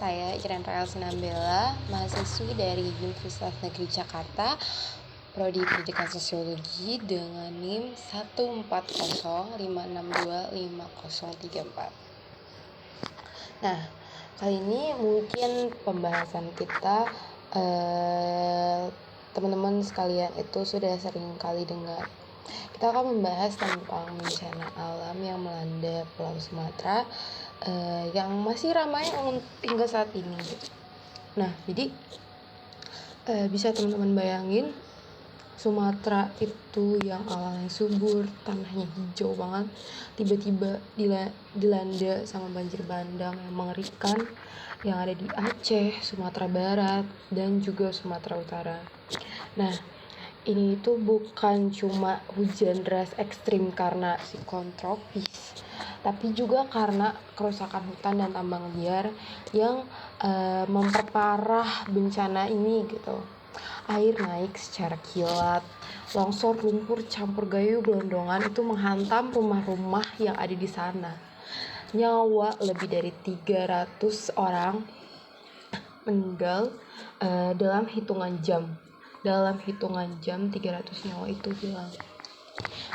saya Iren Rael Sinambela, mahasiswi dari Universitas Negeri Jakarta, Prodi Pendidikan Sosiologi dengan NIM 14056225034. Nah, kali ini mungkin pembahasan kita teman-teman sekalian itu sudah sering kali dengar. Kita akan membahas tentang bencana alam yang melanda Pulau Sumatera yang masih ramai hingga saat ini. Nah, jadi bisa teman-teman bayangin Sumatera itu yang alamnya subur, tanahnya hijau banget, tiba-tiba dilanda sama banjir bandang yang mengerikan yang ada di Aceh, Sumatera Barat, dan juga Sumatera Utara. Nah, ini itu bukan cuma hujan deras ekstrim karena siklon tropis, tapi juga karena kerusakan hutan dan tambang liar yang memperparah bencana ini gitu. Air naik secara kilat, longsor lumpur campur gayu gelondongan itu menghantam rumah-rumah yang ada di sana. Nyawa lebih dari 300 orang meninggal dalam hitungan jam. Dalam hitungan jam 300 nyawa itu hilang.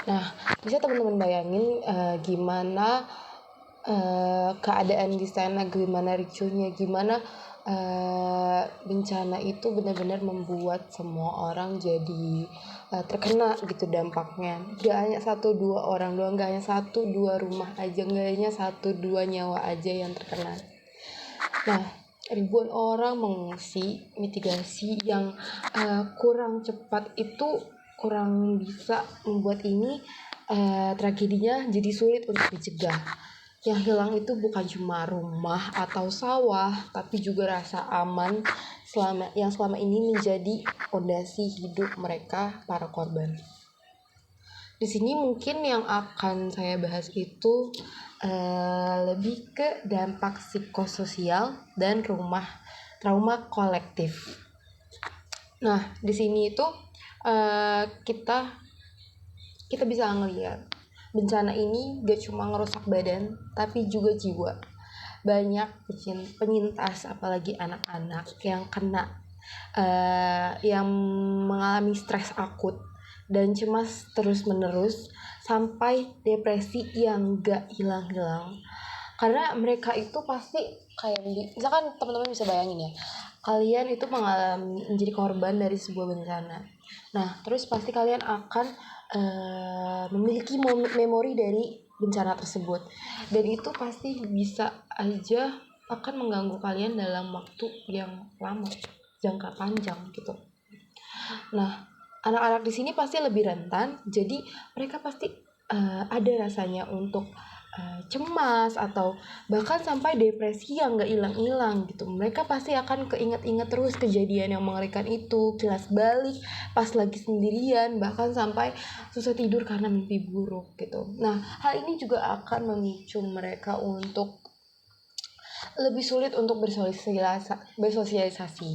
Nah, bisa teman-teman bayangin gimana keadaan di sana, gimana ricuhnya, gimana bencana itu benar-benar membuat semua orang jadi terkena gitu dampaknya. Gak hanya 1-2 orang doang, gak hanya 1-2 rumah aja, gak hanya 1-2 nyawa aja yang terkena. Nah, ribuan orang mengungsi, mitigasi yang kurang cepat itu kurang bisa membuat ini tragedinya jadi sulit untuk dicegah. Yang hilang itu bukan cuma rumah atau sawah, tapi juga rasa aman yang selama ini menjadi fondasi hidup mereka, para korban. Di sini mungkin yang akan saya bahas itu lebih ke dampak psikososial dan trauma kolektif. Nah, di sini itu kita bisa ngelihat bencana ini gak cuma ngerusak badan, tapi juga jiwa. Banyak penyintas, apalagi anak-anak yang kena, yang mengalami stres akut dan cemas terus-menerus sampai depresi yang gak hilang-hilang. Karena mereka itu pasti kayak misalkan teman-teman bisa bayangin ya, kalian itu menjadi korban dari sebuah bencana. Nah, terus pasti kalian akan memiliki memori dari bencana tersebut, dan itu pasti bisa aja akan mengganggu kalian dalam waktu yang lama, jangka panjang gitu. Nah, anak-anak di sini pasti lebih rentan, jadi mereka pasti ada rasanya untuk cemas atau bahkan sampai depresi yang gak hilang-hilang gitu. Mereka pasti akan keinget-inget terus kejadian yang mengerikan itu, kilas balik pas lagi sendirian, bahkan sampai susah tidur karena mimpi buruk gitu. Nah, hal ini juga akan memicu mereka untuk lebih sulit untuk bersosialisasi.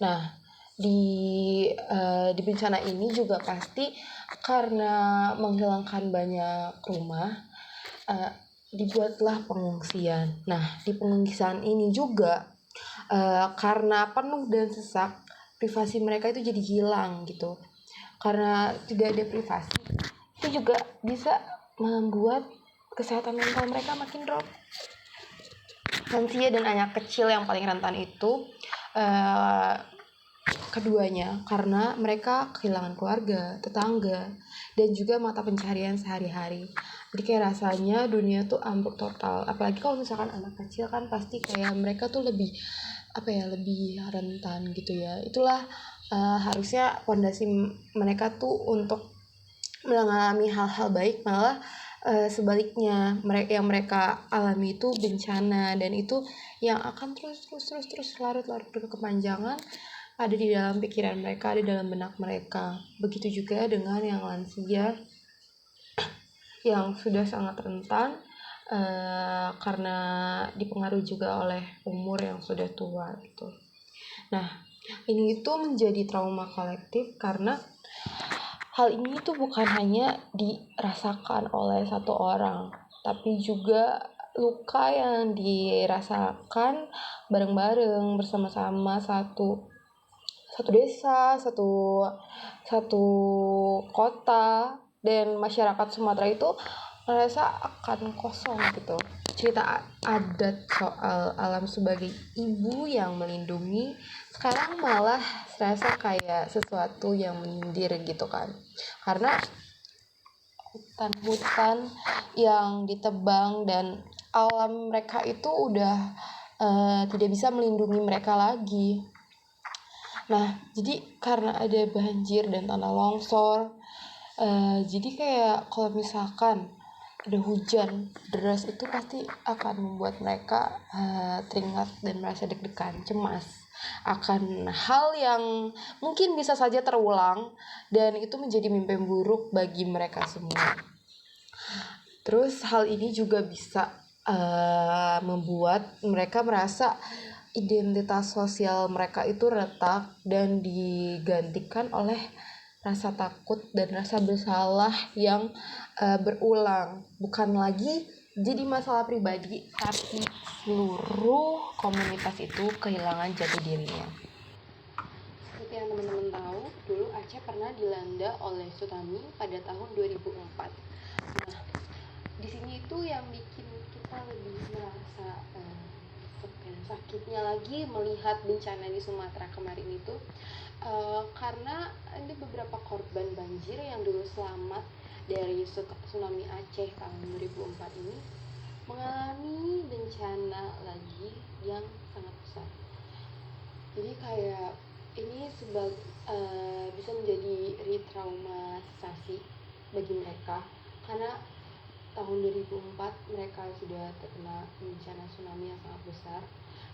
Nah, di bencana ini juga pasti karena menghilangkan banyak rumah, dibuatlah pengungsian. Nah, di pengungsian ini juga karena penuh dan sesak, privasi mereka itu jadi hilang gitu. Karena tidak ada privasi, itu juga bisa membuat kesehatan mental mereka makin drop. Lansia dan anak kecil yang paling rentan itu keduanya, karena mereka kehilangan keluarga, tetangga, dan juga mata pencaharian sehari-hari. Jadi kayak rasanya dunia tuh ambruk total. Apalagi kalau misalkan anak kecil kan pasti kayak mereka tuh lebih rentan gitu ya. Itulah harusnya fondasi mereka tuh untuk mengalami hal-hal baik, malah sebaliknya mereka alami itu bencana, dan itu yang akan terus larut berkepanjangan ada di dalam pikiran mereka, ada dalam benak mereka. Begitu juga dengan yang lansia yang sudah sangat rentan karena dipengaruhi juga oleh umur yang sudah tua gitu. Nah, ini itu menjadi trauma kolektif karena hal ini tuh bukan hanya dirasakan oleh satu orang, tapi juga luka yang dirasakan bareng-bareng bersama-sama satu desa, satu kota, dan masyarakat Sumatera itu merasa akan kosong gitu. Cerita adat soal alam sebagai ibu yang melindungi sekarang malah serasa kayak sesuatu yang menyindir gitu kan, karena hutan-hutan yang ditebang dan alam mereka itu udah tidak bisa melindungi mereka lagi. Nah, jadi karena ada banjir dan tanah longsor, jadi kayak kalau misalkan ada hujan deras itu pasti akan membuat mereka teringat dan merasa deg-degan, cemas akan hal yang mungkin bisa saja terulang dan itu menjadi mimpi buruk bagi mereka semua. Terus hal ini juga bisa membuat mereka merasa identitas sosial mereka itu retak dan digantikan oleh rasa takut dan rasa bersalah yang berulang. Bukan lagi jadi masalah pribadi, tapi seluruh komunitas itu kehilangan jati dirinya. Seperti yang teman-teman tahu, dulu Aceh pernah dilanda oleh tsunami pada tahun 2004. Nah, di sini itu yang bikin kita lebih merasa sakitnya lagi melihat bencana di Sumatera kemarin itu karena ada beberapa korban banjir yang dulu selamat dari tsunami Aceh tahun 2004 ini mengalami bencana lagi yang sangat besar. Jadi kayak ini bisa menjadi retraumatisasi bagi mereka, karena tahun 2004 mereka sudah terkena bencana tsunami yang sangat besar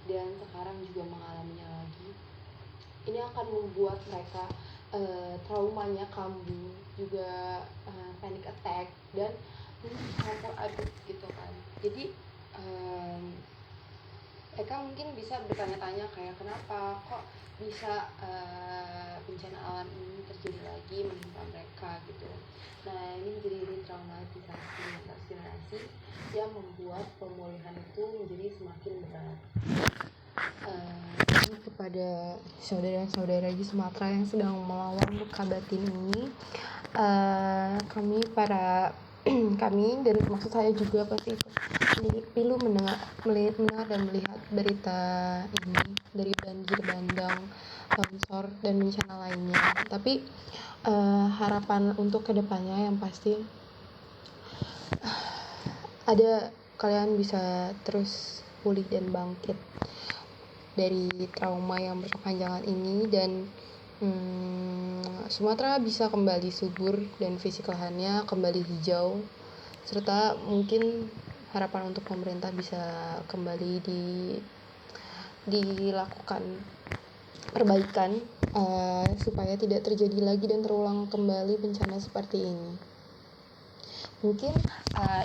dan sekarang juga mengalaminya lagi. Ini akan membuat mereka traumanya kambuh, juga panic attack dan campur aduk gitu kan. Jadi mereka mungkin bisa bertanya-tanya kayak kenapa kok bisa bencana alam ini terjadi lagi menimpa mereka gitu. Nah, ini menjadi traumatisasi lintas generasi yang membuat pemulihan itu menjadi semakin berat. Kepada saudara-saudara di Sumatera yang sedang melawan luka batin ini, kami dan maksud saya juga pasti perlu mendengar dan melihat berita ini dari banjir bandang, longsor dan bencana lainnya. Tapi harapan untuk kedepannya yang pasti ada kalian bisa terus pulih dan bangkit dari trauma yang berkepanjangan ini, dan Sumatera bisa kembali subur dan fisik lahannya kembali hijau, serta mungkin harapan untuk pemerintah bisa kembali dilakukan perbaikan supaya tidak terjadi lagi dan terulang kembali bencana seperti ini. Mungkin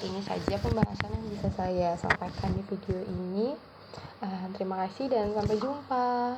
ini saja pembahasan yang bisa saya sampaikan di video ini. Terima kasih dan sampai jumpa.